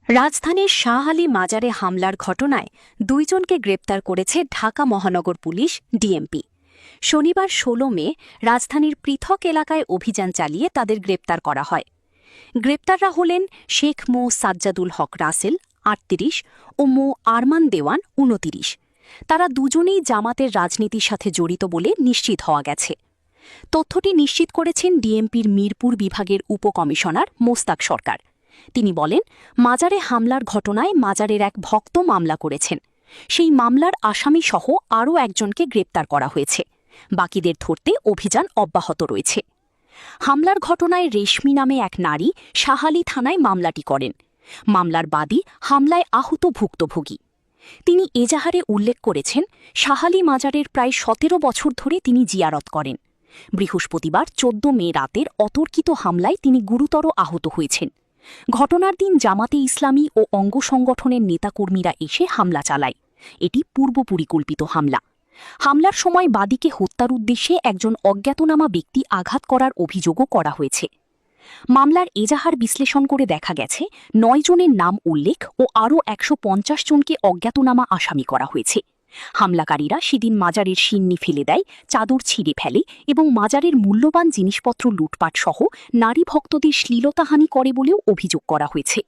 রাজধানীর শাহ আলী মাজারে হামলার ঘটনায় দুইজনকে গ্রেপ্তার করেছে ঢাকা মহানগর পুলিশ ডিএমপি। শনিবার ১৬ মে রাজধানীর পৃথক এলাকায় অভিযান চালিয়ে তাদের গ্রেপ্তার করা হয়। গ্রেপ্তাররা হলেন শেখ মো সাজ্জাদুল হক রাসেল ৩৮ ও মো আরমান দেওয়ান ২৯। তারা দুজনেই জামাতের রাজনীতির সাথে জড়িত বলে নিশ্চিত হওয়া গেছে। তথ্যটি নিশ্চিত করেছেন ডিএমপির মিরপুর বিভাগের উপকমিশনার মোস্তাক সরকার। তিনি বলেন, মাজারে হামলার ঘটনায় মাজারের এক ভক্ত মামলা করেছেন। সেই মামলার আসামিসহ আরও একজনকে গ্রেপ্তার করা হয়েছে। বাকিদের ধরতে অভিযান অব্যাহত রয়েছে। হামলার ঘটনায় রেশমি নামে এক নারী শাহালি থানায় মামলাটি করেন। মামলার বাদী হামলায় আহত ভুক্তভোগী। তিনি এজাহারে উল্লেখ করেছেন, শাহালি মাজারের প্রায় ১৭ বছর ধরে তিনি জিয়ারত করেন। বৃহস্পতিবার ১৪ মে রাতের অতর্কিত হামলায় তিনি গুরুতর আহত হয়েছেন। ঘটনার দিন জামাতে ইসলামী ও অঙ্গ সংগঠনের নেতাকর্মীরা এসে হামলা চালায়। এটি পূর্ব পরিকল্পিত হামলা। হামলার সময় বাদীকে হত্যার উদ্দেশ্যে একজন অজ্ঞাতনামা ব্যক্তি আঘাত করার অভিযোগও করা হয়েছে। মামলার এজাহার বিশ্লেষণ করে দেখা গেছে ৯ জনের নাম উল্লেখ ও আরও ১৫০ জনকে অজ্ঞাতনামা আসামি করা হয়েছে। হামলাকারীরা সেদিন মাজারের সিন্নি ফেলে দেয়, চাদর ছিঁড়ে ফেলে এবং মাজারের মূল্যবান জিনিসপত্র লুটপাট সহ নারী ভক্তদের শ্লীলতাহানি করে বলেও অভিযোগ করা হয়েছে।